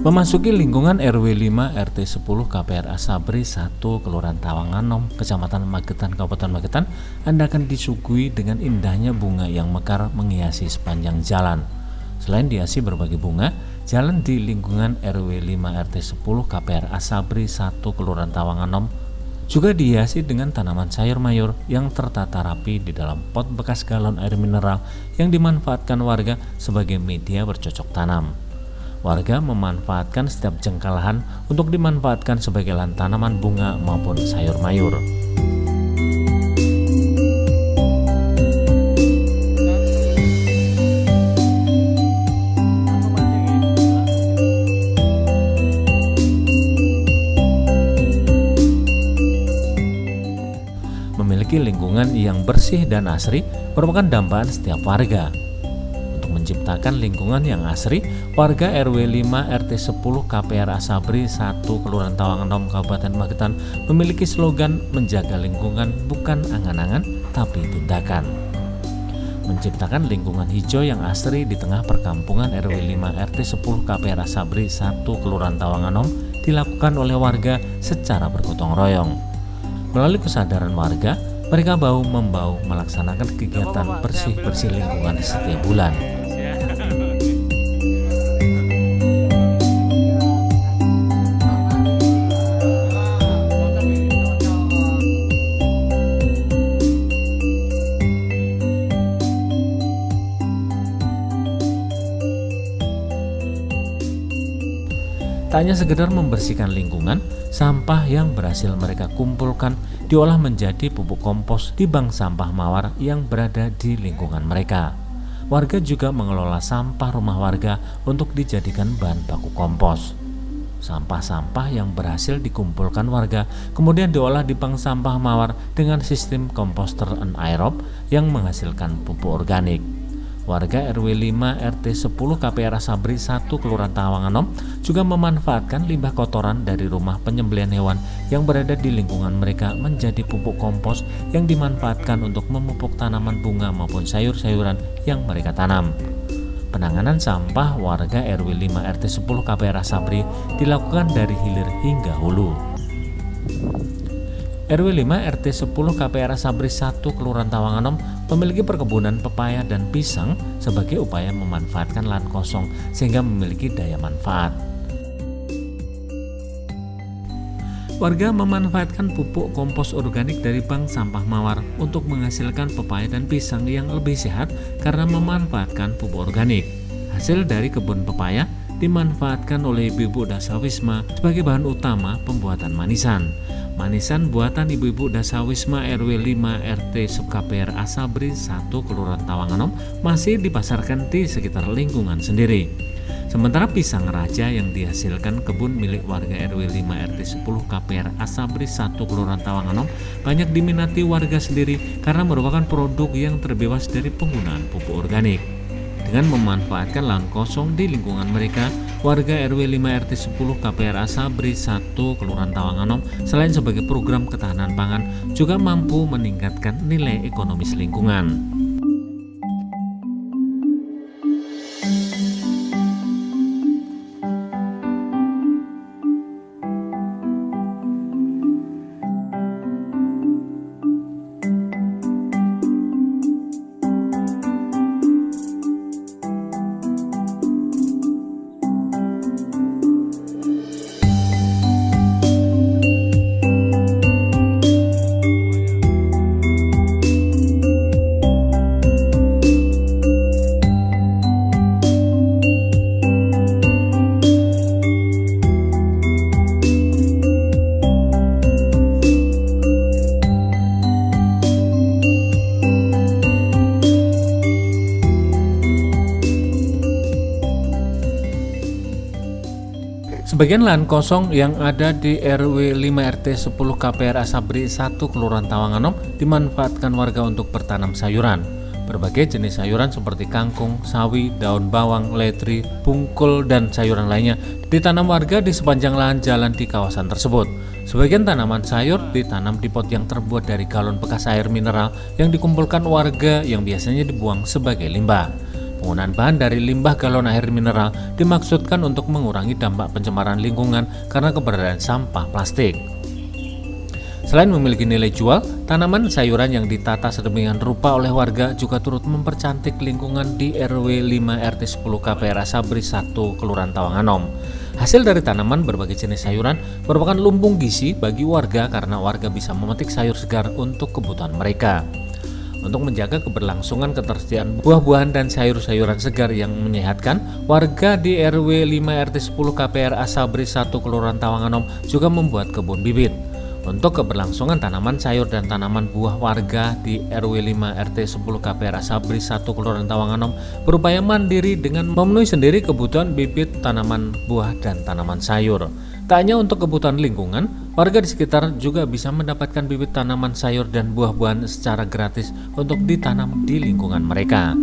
Memasuki lingkungan RW 5 RT 10 KPR Asabri 1 Kelurahan Tawanganom, Kecamatan Magetan, Kabupaten Magetan, Anda akan disuguhi dengan indahnya bunga yang mekar menghiasi sepanjang jalan. Selain dihiasi berbagai bunga, jalan di lingkungan RW 5 RT 10 KPR Asabri 1 Kelurahan Tawanganom juga dihiasi dengan tanaman sayur mayur yang tertata rapi di dalam pot bekas galon air mineral yang dimanfaatkan warga sebagai media bercocok tanam. Warga memanfaatkan setiap jengkal lahan untuk dimanfaatkan sebagai lahan tanaman bunga maupun sayur mayur. Memiliki lingkungan yang bersih dan asri merupakan dambaan setiap warga. Menciptakan lingkungan yang asri, warga RW 5 RT 10 KPR Asabri 1 Kelurahan Tawanganom Kabupaten Magetan memiliki slogan menjaga lingkungan bukan angan-angan tapi tindakan. Menciptakan lingkungan hijau yang asri di tengah perkampungan RW 5 RT 10 KPR Asabri 1 Kelurahan Tawanganom dilakukan oleh warga secara bergotong royong. Melalui kesadaran warga, mereka bahu-membahu melaksanakan kegiatan bersih-bersih lingkungan setiap bulan. Tak hanya sekedar membersihkan lingkungan, sampah yang berhasil mereka kumpulkan diolah menjadi pupuk kompos di bank sampah mawar yang berada di lingkungan mereka. Warga juga mengelola sampah rumah warga untuk dijadikan bahan baku kompos. Sampah-sampah yang berhasil dikumpulkan warga kemudian diolah di bank sampah mawar dengan sistem komposter anaerob yang menghasilkan pupuk organik. Warga RW 5 RT 10 KPR Asabri 1 Kelurahan Tawanganom juga memanfaatkan limbah kotoran dari rumah penyembelihan hewan yang berada di lingkungan mereka menjadi pupuk kompos yang dimanfaatkan untuk memupuk tanaman bunga maupun sayur-sayuran yang mereka tanam. Penanganan sampah warga RW 5 RT 10 KPR Asabri dilakukan dari hilir hingga hulu. RW 5 RT 10 KPR Asabri 1 Kelurahan Tawanganom memiliki perkebunan pepaya dan pisang sebagai upaya memanfaatkan lahan kosong sehingga memiliki daya manfaat. Warga memanfaatkan pupuk kompos organik dari bank sampah mawar untuk menghasilkan pepaya dan pisang yang lebih sehat karena memanfaatkan pupuk organik. Hasil dari kebun pepaya dimanfaatkan oleh ibu-ibu Dasawisma sebagai bahan utama pembuatan manisan. Manisan buatan ibu-ibu Dasawisma RW 5 RT KPR Asabri 1 Kelurahan Tawanganom masih dipasarkan di sekitar lingkungan sendiri. Sementara pisang raja yang dihasilkan kebun milik warga RW 5 RT 10 KPR Asabri 1 Kelurahan Tawanganom banyak diminati warga sendiri karena merupakan produk yang terbebas dari penggunaan pupuk organik. Dengan memanfaatkan lahan kosong di lingkungan mereka, warga RW 5 RT 10 KPR Asabri 1 Kelurahan Tawanganom selain sebagai program ketahanan pangan juga mampu meningkatkan nilai ekonomis lingkungan. Sebagian lahan kosong yang ada di RW 5 RT 10 KPR Asabri 1 Kelurahan Tawanganom dimanfaatkan warga untuk bertanam sayuran. Berbagai jenis sayuran seperti kangkung, sawi, daun bawang, ledri, bungkul, dan sayuran lainnya ditanam warga di sepanjang lahan jalan di kawasan tersebut. Sebagian tanaman sayur ditanam di pot yang terbuat dari galon bekas air mineral yang dikumpulkan warga yang biasanya dibuang sebagai limbah. Penggunaan bahan dari limbah galon air mineral dimaksudkan untuk mengurangi dampak pencemaran lingkungan karena keberadaan sampah plastik. Selain memiliki nilai jual, tanaman sayuran yang ditata sedemikian rupa oleh warga juga turut mempercantik lingkungan di RW 5 RT 10 KPR Asabri 1 Kelurahan Tawanganom. Hasil dari tanaman berbagai jenis sayuran merupakan lumbung gizi bagi warga karena warga bisa memetik sayur segar untuk kebutuhan mereka. Untuk menjaga keberlangsungan ketersediaan buah-buahan dan sayur-sayuran segar yang menyehatkan, warga di RW 5 RT 10 KPR Asabri 1 Kelurahan Tawanganom juga membuat kebun bibit. Untuk keberlangsungan tanaman sayur dan tanaman buah, warga di RW 5 RT 10 KPR Asabri 1 Kelurahan Tawanganom berupaya mandiri dengan memenuhi sendiri kebutuhan bibit tanaman buah dan tanaman sayur. Tak hanya untuk kebutuhan lingkungan, warga di sekitar juga bisa mendapatkan bibit tanaman sayur dan buah-buahan secara gratis untuk ditanam di lingkungan mereka.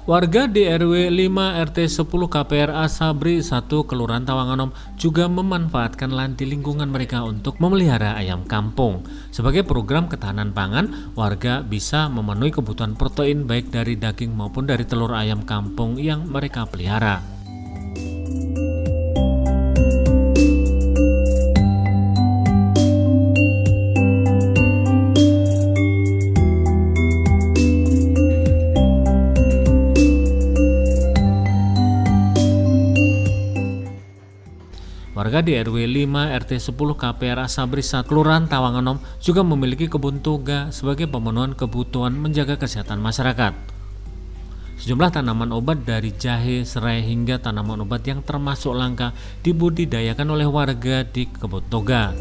Warga di RW 5 RT 10 KPR Asabri 1 Kelurahan Tawanganom juga memanfaatkan lahan di lingkungan mereka untuk memelihara ayam kampung. Sebagai program ketahanan pangan, warga bisa memenuhi kebutuhan protein baik dari daging maupun dari telur ayam kampung yang mereka pelihara. Warga di RW 5 RT 10 KPR Asabri 1 Kelurahan Tawanganom juga memiliki kebun toga sebagai pemenuhan kebutuhan menjaga kesehatan masyarakat. Sejumlah tanaman obat dari jahe, serai hingga tanaman obat yang termasuk langka dibudidayakan oleh warga di kebun toga.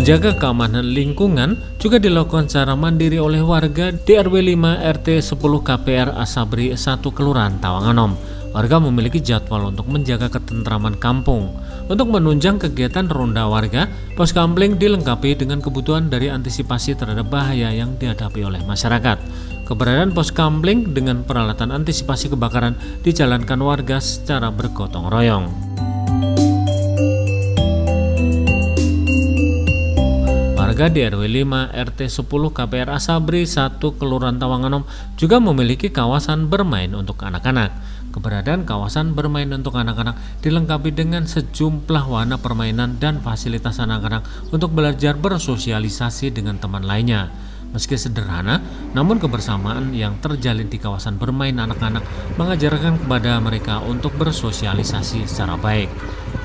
Menjaga keamanan lingkungan juga dilakukan secara mandiri oleh warga di RW 5 RT 10 KPR Asabri 1 Kelurahan Tawanganom. Warga memiliki jadwal untuk menjaga ketentraman kampung. Untuk menunjang kegiatan ronda warga, pos kamling dilengkapi dengan kebutuhan dari antisipasi terhadap bahaya yang dihadapi oleh masyarakat. Keberadaan pos kamling dengan peralatan antisipasi kebakaran dijalankan warga secara bergotong royong. Warga di RW 5 RT 10 KPR Asabri 1 Kelurahan Tawanganom juga memiliki kawasan bermain untuk anak-anak. Keberadaan kawasan bermain untuk anak-anak dilengkapi dengan sejumlah wahana permainan dan fasilitas anak-anak untuk belajar bersosialisasi dengan teman lainnya. Meski sederhana, namun kebersamaan yang terjalin di kawasan bermain anak-anak mengajarkan kepada mereka untuk bersosialisasi secara baik.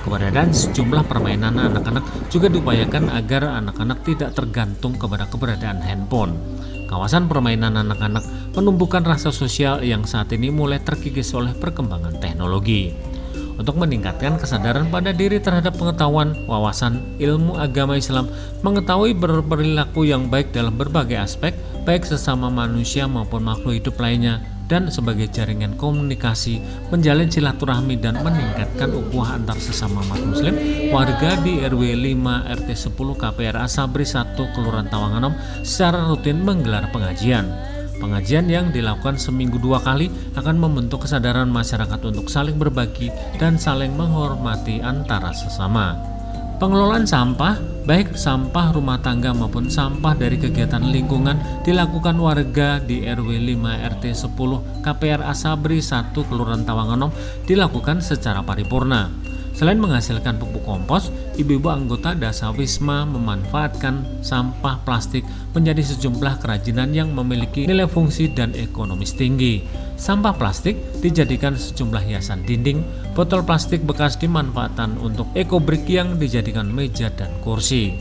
Keberadaan sejumlah permainan anak-anak juga diupayakan agar anak-anak tidak tergantung kepada keberadaan handphone. Kawasan permainan anak-anak menumbuhkan rasa sosial yang saat ini mulai terkikis oleh perkembangan teknologi. Untuk meningkatkan kesadaran pada diri terhadap pengetahuan, wawasan, ilmu agama Islam, mengetahui berperilaku yang baik dalam berbagai aspek, baik sesama manusia maupun makhluk hidup lainnya, dan sebagai jaringan komunikasi, menjalin silaturahmi dan meningkatkan ukhuwah antar sesama umat muslim, warga di RW 5 RT 10 KPR Asabri 1 Kelurahan Tawanganom secara rutin menggelar pengajian. Pengajian yang dilakukan seminggu 2 kali akan membentuk kesadaran masyarakat untuk saling berbagi dan saling menghormati antara sesama. Pengelolaan sampah, baik sampah rumah tangga maupun sampah dari kegiatan lingkungan, dilakukan warga di RW 5 RT 10 KPR Asabri 1 Kelurahan Tawanganom dilakukan secara paripurna. Selain menghasilkan pupuk kompos, ibu-ibu anggota Dasawisma memanfaatkan sampah plastik menjadi sejumlah kerajinan yang memiliki nilai fungsi dan ekonomis tinggi. Sampah plastik dijadikan sejumlah hiasan dinding, botol plastik bekas dimanfaatkan untuk ekobrik yang dijadikan meja dan kursi.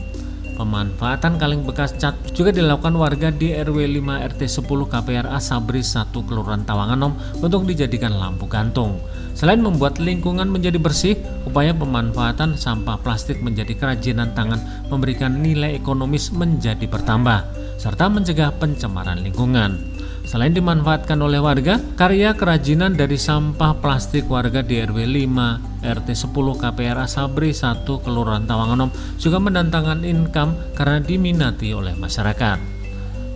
Pemanfaatan kaleng bekas cat juga dilakukan warga di RW 5 RT 10 KPRA Sabri 1 Kelurahan Tawanganom untuk dijadikan lampu gantung. Selain membuat lingkungan menjadi bersih, upaya pemanfaatan sampah plastik menjadi kerajinan tangan memberikan nilai ekonomis menjadi bertambah, serta mencegah pencemaran lingkungan. Selain dimanfaatkan oleh warga, karya kerajinan dari sampah plastik warga di RW 5 RT 10 KPRA Sabri 1 Kelurahan Tawanganom juga mendatangkan income karena diminati oleh masyarakat.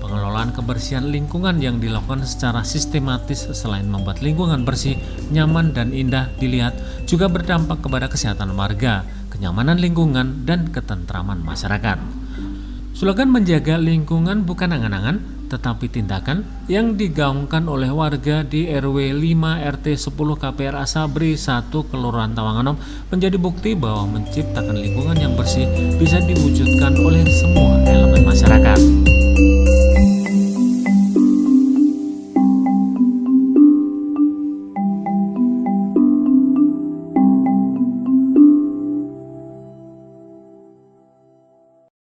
Pengelolaan kebersihan lingkungan yang dilakukan secara sistematis selain membuat lingkungan bersih, nyaman dan indah dilihat juga berdampak kepada kesehatan warga, kenyamanan lingkungan dan ketentraman masyarakat. Slogan menjaga lingkungan bukan angan-angan, tetapi tindakan yang digaungkan oleh warga di RW 5 RT 10 KPRA Sabri 1 Kelurahan Tawanganom menjadi bukti bahwa menciptakan lingkungan yang bersih bisa diwujudkan oleh semua